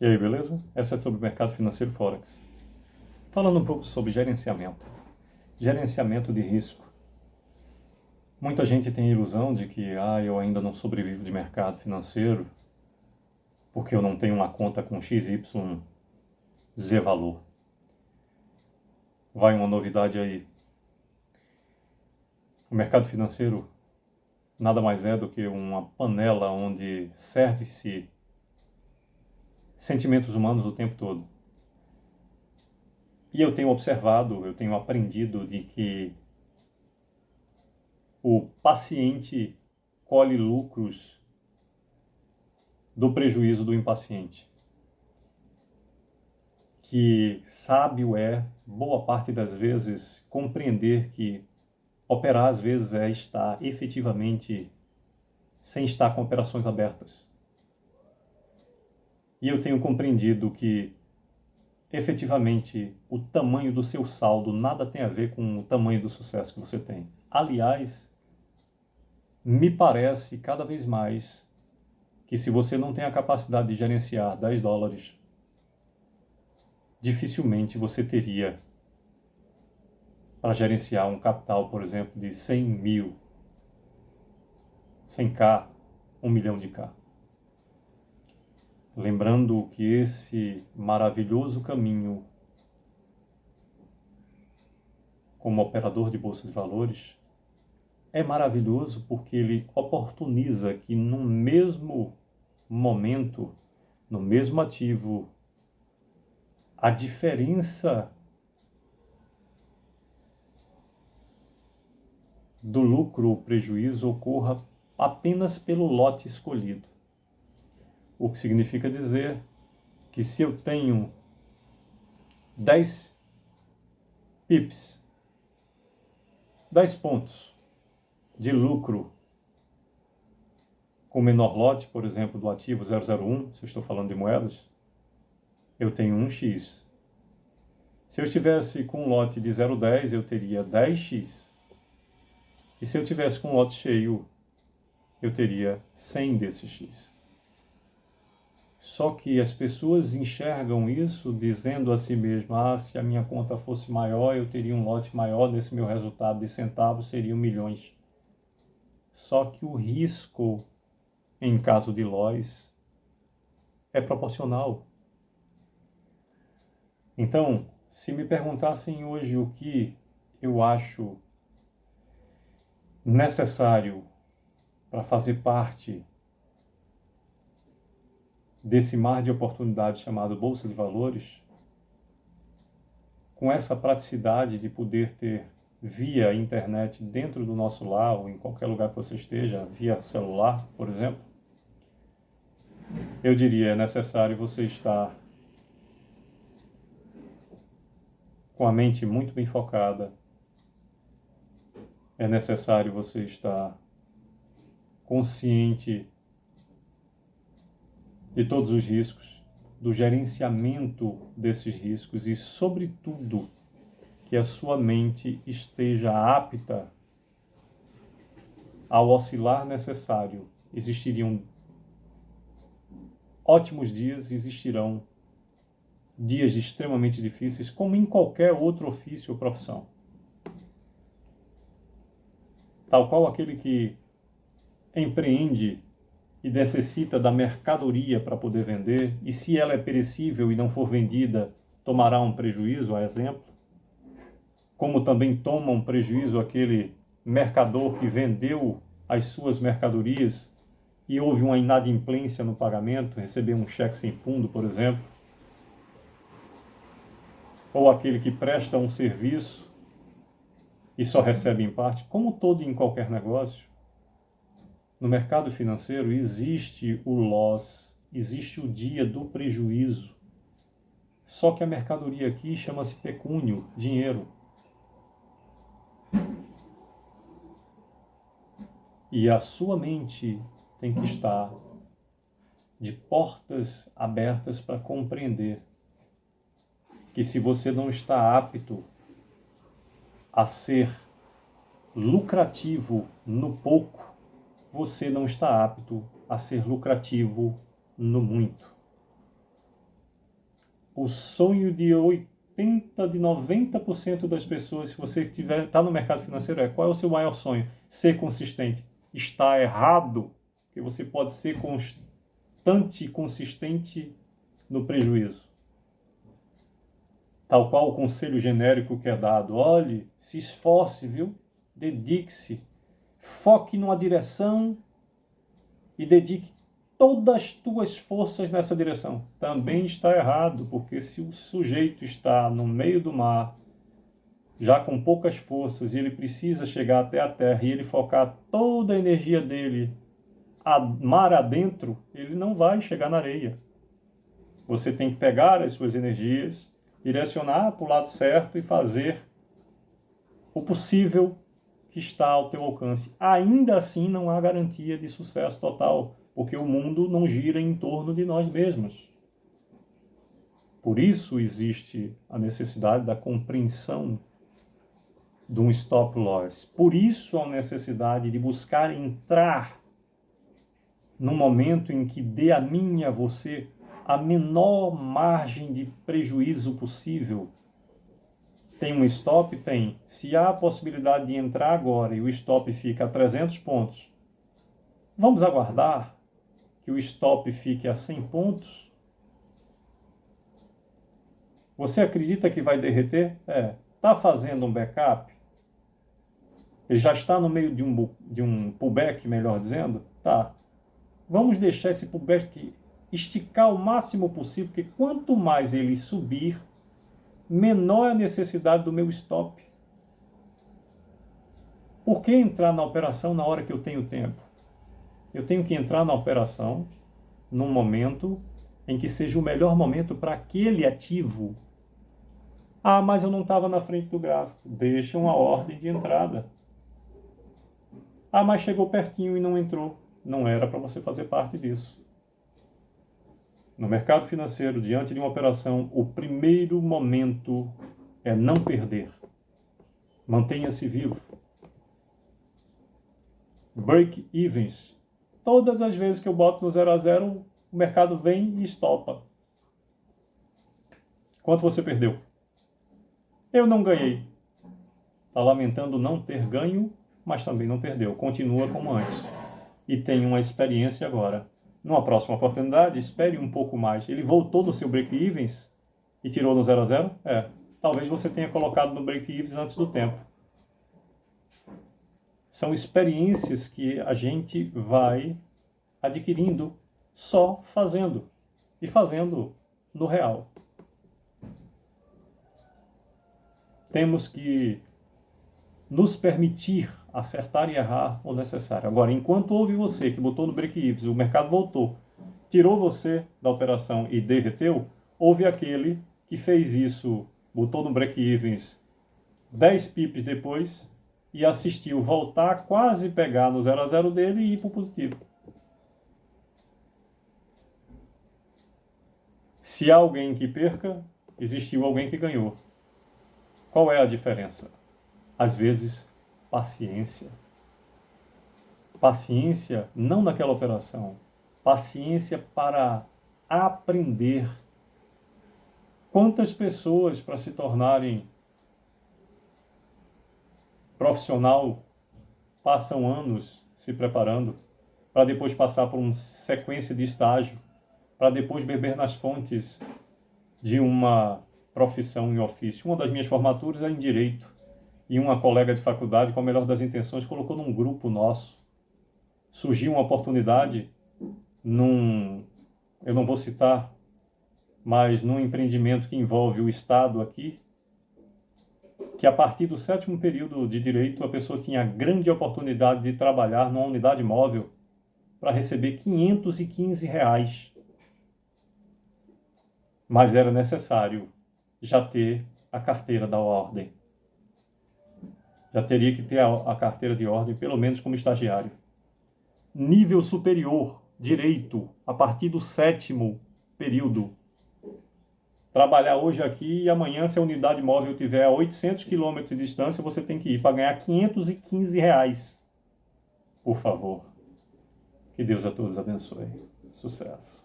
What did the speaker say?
E aí, beleza? Essa é sobre o mercado financeiro Forex. Falando um pouco sobre gerenciamento. Gerenciamento de risco. Muita gente tem a ilusão de que eu ainda não sobrevivo de mercado financeiro porque eu não tenho uma conta com XYZ valor. Vai uma novidade aí. O mercado financeiro nada mais é do que uma panela onde serve-se sentimentos humanos o tempo todo. E eu tenho observado, eu tenho aprendido de que o paciente colhe lucros do prejuízo do impaciente. Que sábio é, boa parte das vezes, compreender que operar às vezes é estar efetivamente sem estar com operações abertas. E eu tenho compreendido que efetivamente o tamanho do seu saldo nada tem a ver com o tamanho do sucesso que você tem. Aliás, me parece cada vez mais que se você não tem a capacidade de gerenciar $10, dificilmente você teria para gerenciar um capital, por exemplo, de 100 mil, 100k, 1 milhão de K. Lembrando que esse maravilhoso caminho como operador de bolsa de valores é maravilhoso porque ele oportuniza que no mesmo momento, no mesmo ativo, a diferença do lucro ou prejuízo ocorra apenas pelo lote escolhido. O que significa dizer que se eu tenho 10 pips, 10 pontos de lucro com o menor lote, por exemplo, do ativo 001, se eu estou falando de moedas, eu tenho 1x. Se eu estivesse com um lote de 0,10, eu teria 10x. E se eu tivesse com um lote cheio, eu teria 100 desses x. Só que as pessoas enxergam isso dizendo a si mesmas, se a minha conta fosse maior, eu teria um lote maior, nesse meu resultado de centavos seriam milhões. Só que o risco, em caso de loss, é proporcional. Então, se me perguntassem hoje o que eu acho necessário para fazer parte desse mar de oportunidades chamado Bolsa de Valores, com essa praticidade de poder ter via internet dentro do nosso lar ou em qualquer lugar que você esteja, via celular, por exemplo, eu diria, é necessário você estar com a mente muito bem focada, é necessário você estar consciente de todos os riscos, do gerenciamento desses riscos e, sobretudo, que a sua mente esteja apta ao oscilar necessário. Existiriam ótimos dias, existirão dias extremamente difíceis, como em qualquer outro ofício ou profissão. Tal qual aquele que empreende e necessita da mercadoria para poder vender, e se ela é perecível e não for vendida, tomará um prejuízo, a exemplo. Como também toma um prejuízo aquele mercador que vendeu as suas mercadorias e houve uma inadimplência no pagamento, recebeu um cheque sem fundo, por exemplo. Ou aquele que presta um serviço e só recebe em parte, como todo e em qualquer negócio. No mercado financeiro existe o loss, existe o dia do prejuízo. Só que a mercadoria aqui chama-se pecúnio, dinheiro. E a sua mente tem que estar de portas abertas para compreender que se você não está apto a ser lucrativo no pouco, você não está apto a ser lucrativo no muito. o sonho de 80%, de 90% das pessoas, se você está no mercado financeiro, qual é o seu maior sonho? Ser consistente. Está errado, porque você pode ser constante e consistente no prejuízo. Tal qual o conselho genérico que é dado. Olhe, se esforce, viu? Dedique-se. Foque numa direção e dedique todas as tuas forças nessa direção. Também está errado, porque se o sujeito está no meio do mar, já com poucas forças, e ele precisa chegar até a terra, e ele focar toda a energia dele mar adentro, ele não vai chegar na areia. Você tem que pegar as suas energias, direcionar para o lado certo e fazer o possível que está ao teu alcance. Ainda assim, não há garantia de sucesso total, porque o mundo não gira em torno de nós mesmos. Por isso existe a necessidade da compreensão de um stop loss. Por isso a necessidade de buscar entrar no momento em que dê a mim e a você a menor margem de prejuízo possível. Tem um stop? Tem. Se há a possibilidade de entrar agora e o stop fica a 300 pontos, vamos aguardar que o stop fique a 100 pontos? Você acredita que vai derreter? Está fazendo um backup? Ele já está no meio de um pullback, melhor dizendo? Tá. Vamos deixar esse pullback esticar o máximo possível, porque quanto mais ele subir, menor é a necessidade do meu stop. Por que entrar na operação na hora que eu tenho tempo? Eu tenho que entrar na operação num momento em que seja o melhor momento para aquele ativo. Ah, mas eu não estava na frente do gráfico. Deixa uma ordem de entrada. Ah, mas chegou pertinho e não entrou. Não era para você fazer parte disso. No mercado financeiro, diante de uma operação, o primeiro momento é não perder. Mantenha-se vivo. Break-evens. Todas as vezes que eu boto no 0 a 0, o mercado vem e estopa. Quanto você perdeu? Eu não ganhei. Está lamentando não ter ganho, mas também não perdeu. Continua como antes. E tem uma experiência agora. Numa próxima oportunidade, espere um pouco mais. Ele voltou no seu break-evens e tirou no 0 a 0? Talvez você tenha colocado no break-evens antes do tempo. São experiências que a gente vai adquirindo só fazendo. E fazendo no real. Temos que nos permitir acertar e errar o necessário. Agora, enquanto houve você que botou no break-evens, o mercado voltou, tirou você da operação e derreteu, houve aquele que fez isso, botou no break-evens 10 pips depois e assistiu voltar, quase pegar no 0 a 0 dele e ir para o positivo. Se há alguém que perca, existiu alguém que ganhou. Qual é a diferença? Às vezes, paciência. Paciência não naquela operação. Paciência para aprender. Quantas pessoas para se tornarem profissional passam anos se preparando para depois passar por uma sequência de estágio, para depois beber nas fontes de uma profissão e ofício. Uma das minhas formaturas é em Direito. E uma colega de faculdade, com a melhor das intenções, colocou num grupo nosso. Surgiu uma oportunidade eu não vou citar, mas num empreendimento que envolve o Estado aqui, que a partir do 7º período de Direito, a pessoa tinha a grande oportunidade de trabalhar numa unidade móvel para receber R$515. Mas era necessário já ter a carteira da ordem. Já teria que ter a carteira de ordem, pelo menos como estagiário. Nível superior, direito, a partir do 7º período. Trabalhar hoje aqui e amanhã, se a unidade móvel tiver a 800 km de distância, você tem que ir para ganhar R$515. Por favor. Que Deus a todos abençoe. Sucesso.